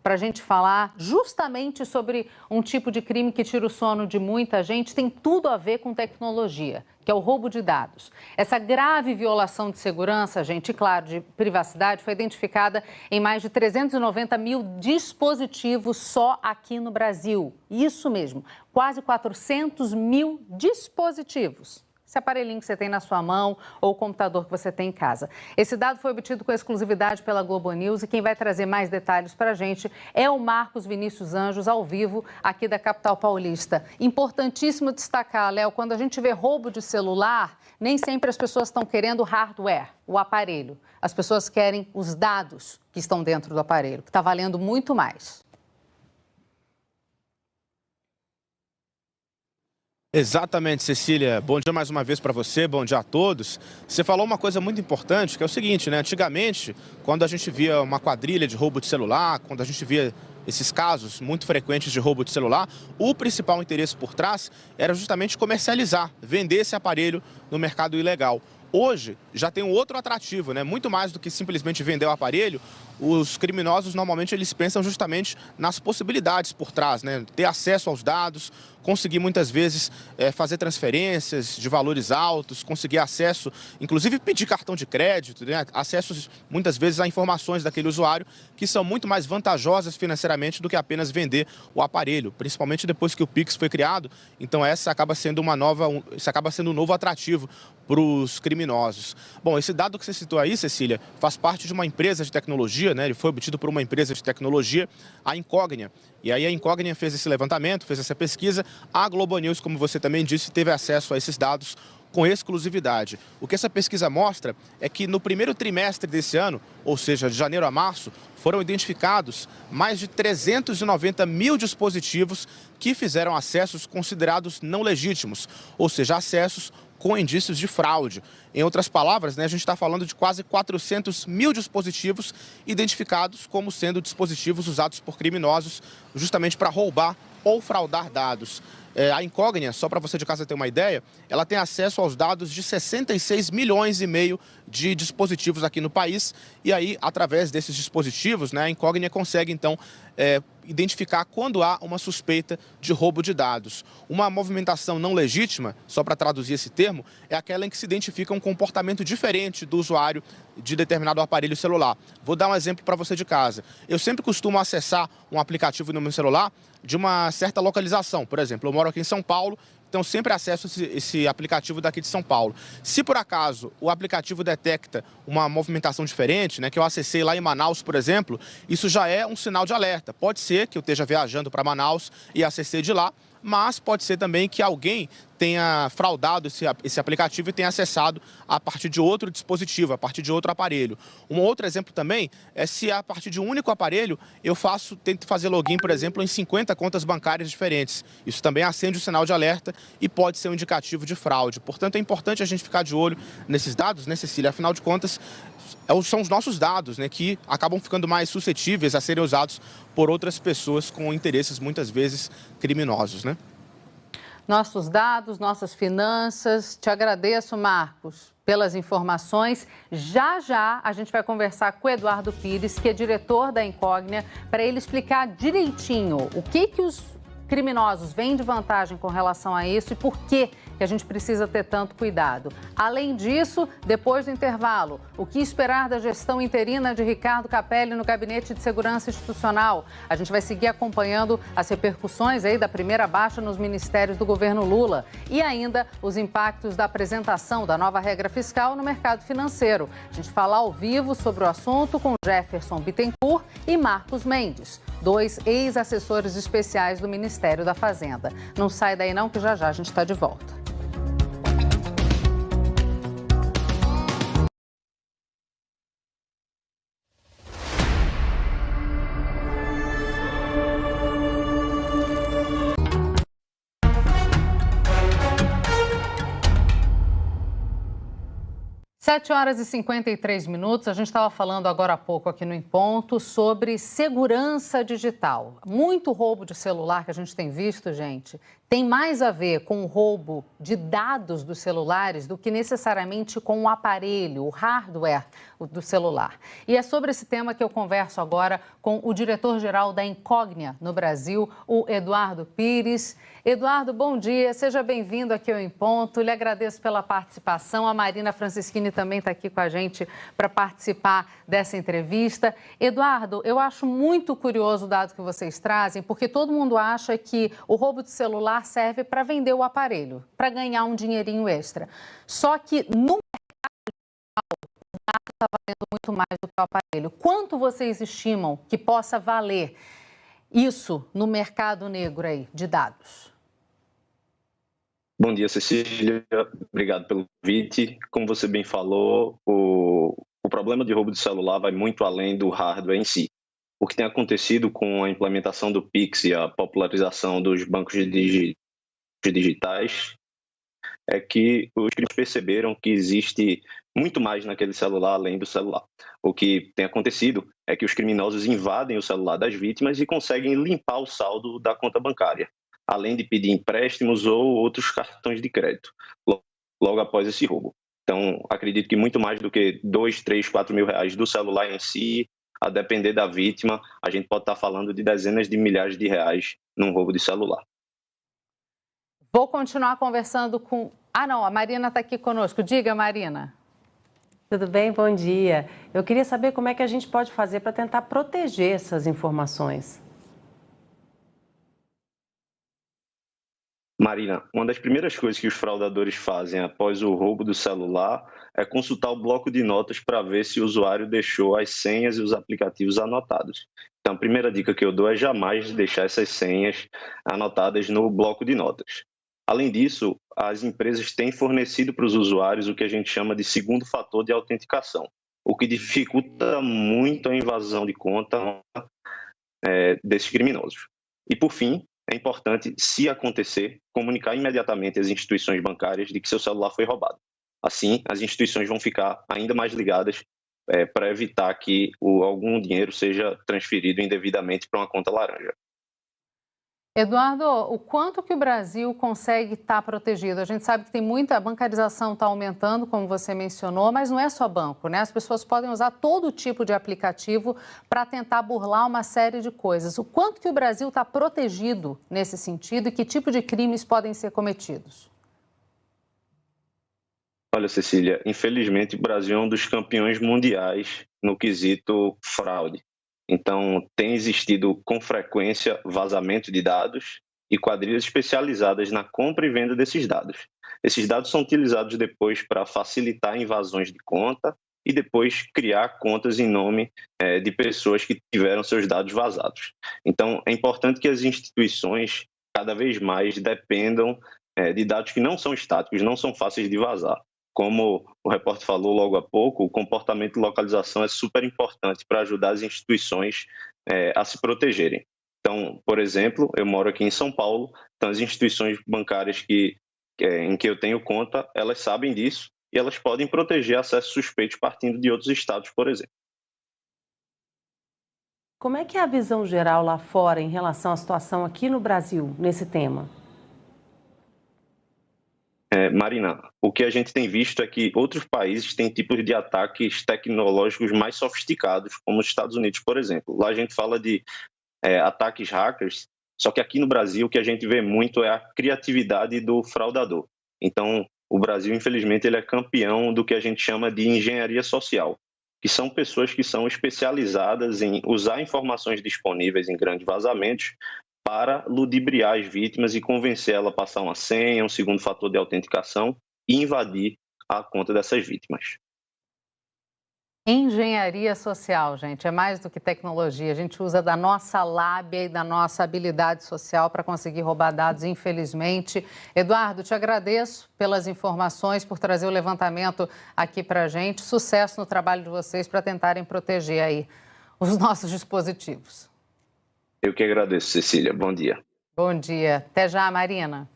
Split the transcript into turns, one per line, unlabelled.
para a gente falar justamente sobre um tipo de crime que tira o sono de muita gente, tem tudo a ver com tecnologia, que é o roubo de dados. Essa grave violação de segurança, gente, e claro, de privacidade, foi identificada em mais de 390 mil dispositivos só aqui no Brasil. Isso mesmo, quase 400 mil dispositivos. Esse aparelhinho que você tem na sua mão ou o computador que você tem em casa. Esse dado foi obtido com exclusividade pela Globo News e quem vai trazer mais detalhes para a gente é o Marcos Vinícius Anjos, ao vivo, aqui da capital paulista. Importantíssimo destacar, Léo, quando a gente vê roubo de celular, nem sempre as pessoas estão querendo o hardware, o aparelho. As pessoas querem os dados que estão dentro do aparelho, que está valendo muito mais.
Exatamente, Cecília. Bom dia mais uma vez para você, bom dia a todos. Você falou uma coisa muito importante, que é o seguinte, né? Antigamente, quando a gente via uma quadrilha de roubo de celular, quando a gente via esses casos muito frequentes de roubo de celular, o principal interesse por trás era justamente comercializar, vender esse aparelho no mercado ilegal. Hoje já tem um outro atrativo, né? Muito mais do que simplesmente vender o aparelho, os criminosos normalmente eles pensam justamente nas possibilidades por trás, né? Ter acesso aos dados, conseguir muitas vezes fazer transferências de valores altos, conseguir acesso, inclusive pedir cartão de crédito, né? Acessos muitas vezes a informações daquele usuário que são muito mais vantajosas financeiramente do que apenas vender o aparelho, principalmente depois que o Pix foi criado. Então essa acaba sendo um novo atrativo para os criminosos. Bom, esse dado que você citou aí, Cecília, faz parte de uma empresa de tecnologia, né? Ele foi obtido por uma empresa de tecnologia, a Incognia. E aí a Incognia fez esse levantamento, fez essa pesquisa. A Globo News, como você também disse, teve acesso a esses dados com exclusividade. O que essa pesquisa mostra é que no primeiro trimestre desse ano, ou seja, de janeiro a março, foram identificados mais de 390 mil dispositivos que fizeram acessos considerados não legítimos, ou seja, acessos com indícios de fraude. Em outras palavras, né, a gente está falando de quase 400 mil dispositivos identificados como sendo dispositivos usados por criminosos justamente para roubar ou fraudar dados. A Incognia, só para você de casa ter uma ideia, ela tem acesso aos dados de 66 milhões e meio de dispositivos aqui no país. E aí, através desses dispositivos, né, a Incognia consegue, então, identificar quando há uma suspeita de roubo de dados. Uma movimentação não legítima, só para traduzir esse termo, é aquela em que se identifica um comportamento diferente do usuário de determinado aparelho celular. Vou dar um exemplo para você de casa. Eu sempre costumo acessar um aplicativo no meu celular de uma certa localização. Por exemplo, eu moro aqui em São Paulo, então sempre acesso esse aplicativo daqui de São Paulo. Se por acaso o aplicativo detecta uma movimentação diferente, né, que eu acessei lá em Manaus, por exemplo, isso já é um sinal de alerta. Pode ser que eu esteja viajando para Manaus e acessei de lá, mas pode ser também que alguém tenha fraudado esse aplicativo e tenha acessado a partir de outro dispositivo, a partir de outro aparelho. Um outro exemplo também é se a partir de um único aparelho eu tento fazer login, por exemplo, em 50 contas bancárias diferentes. Isso também acende o sinal de alerta e pode ser um indicativo de fraude. Portanto, é importante a gente ficar de olho nesses dados, né, Cecília? Afinal de contas, são os nossos dados, né, que acabam ficando mais suscetíveis a serem usados por outras pessoas com interesses muitas vezes criminosos, né?
Nossos dados, nossas finanças. Te agradeço, Marcos, pelas informações. Já já a gente vai conversar com o Eduardo Pires, que é diretor da Incognia, para ele explicar direitinho o que os criminosos veem de vantagem com relação a isso e por que a gente precisa ter tanto cuidado. Além disso, depois do intervalo, o que esperar da gestão interina de Ricardo Capelli no Gabinete de Segurança Institucional? A gente vai seguir acompanhando as repercussões aí da primeira baixa nos ministérios do governo Lula e ainda os impactos da apresentação da nova regra fiscal no mercado financeiro. A gente fala ao vivo sobre o assunto com Jefferson Bittencourt e Marcos Mendes, 2 ex-assessores especiais do Ministério da Fazenda. Não sai daí não, que já já a gente está de volta. 7h53. A gente estava falando agora há pouco aqui no Em Ponto sobre segurança digital. Muito roubo de celular que a gente tem visto, gente, tem mais a ver com o roubo de dados dos celulares do que necessariamente com o aparelho, o hardware do celular. E é sobre esse tema que eu converso agora com o diretor-geral da Incognia no Brasil, o Eduardo Pires. Eduardo, bom dia, seja bem-vindo aqui ao Em Ponto. Lhe agradeço pela participação. A Marina Francischini também está aqui com a gente para participar dessa entrevista. Eduardo, eu acho muito curioso o dado que vocês trazem, porque todo mundo acha que o roubo de celular serve para vender o aparelho, para ganhar um dinheirinho extra. Só que no mercado o dado está valendo muito mais do que o aparelho. Quanto vocês estimam que possa valer isso no mercado negro aí de dados?
Bom dia, Cecília. Obrigado pelo convite. Como você bem falou, o problema de roubo de celular vai muito além do hardware em si. O que tem acontecido com a implementação do Pix e a popularização dos bancos digitais é que os criminosos perceberam que existe muito mais naquele celular além do celular. O que tem acontecido é que os criminosos invadem o celular das vítimas e conseguem limpar o saldo da conta bancária, além de pedir empréstimos ou outros cartões de crédito, logo após esse roubo. Então, acredito que muito mais do que 2, 3, 4 mil reais do celular em si, a depender da vítima, a gente pode estar falando de dezenas de milhares de reais num roubo de celular.
Vou continuar conversando com... não, a Marina está aqui conosco. Diga, Marina.
Tudo bem? Bom dia. Eu queria saber como é que a gente pode fazer para tentar proteger essas informações.
Marina, uma das primeiras coisas que os fraudadores fazem após o roubo do celular é consultar o bloco de notas para ver se o usuário deixou as senhas e os aplicativos anotados. Então, a primeira dica que eu dou é jamais deixar essas senhas anotadas no bloco de notas. Além disso, as empresas têm fornecido para os usuários o que a gente chama de segundo fator de autenticação, o que dificulta muito a invasão de conta desses criminosos. E, por fim, é importante, se acontecer, comunicar imediatamente às instituições bancárias de que seu celular foi roubado. Assim, as instituições vão ficar ainda mais ligadas para evitar que algum dinheiro seja transferido indevidamente para uma conta laranja.
Eduardo, o quanto que o Brasil consegue estar protegido? A gente sabe que tem muita bancarização, está aumentando, como você mencionou, mas não é só banco, né? As pessoas podem usar todo tipo de aplicativo para tentar burlar uma série de coisas. O quanto que o Brasil está protegido nesse sentido e que tipo de crimes podem ser cometidos?
Olha, Cecília, infelizmente o Brasil é um dos campeões mundiais no quesito fraude. Então, tem existido com frequência vazamento de dados e quadrilhas especializadas na compra e venda desses dados. Esses dados são utilizados depois para facilitar invasões de conta e depois criar contas em nome de pessoas que tiveram seus dados vazados. Então, é importante que as instituições cada vez mais dependam de dados que não são estáticos, não são fáceis de vazar. Como o repórter falou logo há pouco, o comportamento de localização é super importante para ajudar as instituições a se protegerem. Então, por exemplo, eu moro aqui em São Paulo, então as instituições bancárias em que eu tenho conta, elas sabem disso e elas podem proteger acessos suspeitos partindo de outros estados, por exemplo.
Como é que é a visão geral lá fora em relação à situação aqui no Brasil, nesse tema?
Marina, o que a gente tem visto é que outros países têm tipos de ataques tecnológicos mais sofisticados, como os Estados Unidos, por exemplo. Lá a gente fala de ataques hackers, só que aqui no Brasil o que a gente vê muito é a criatividade do fraudador. Então, o Brasil, infelizmente, ele é campeão do que a gente chama de engenharia social, que são pessoas que são especializadas em usar informações disponíveis em grandes vazamentos para ludibriar as vítimas e convencer ela a passar uma senha, um segundo fator de autenticação e invadir a conta dessas vítimas.
Engenharia social, gente, é mais do que tecnologia. A gente usa da nossa lábia e da nossa habilidade social para conseguir roubar dados, infelizmente. Eduardo, te agradeço pelas informações, por trazer o levantamento aqui para a gente. Sucesso no trabalho de vocês para tentarem proteger aí os nossos dispositivos.
Eu que agradeço, Cecília. Bom dia.
Bom dia. Até já, Marina.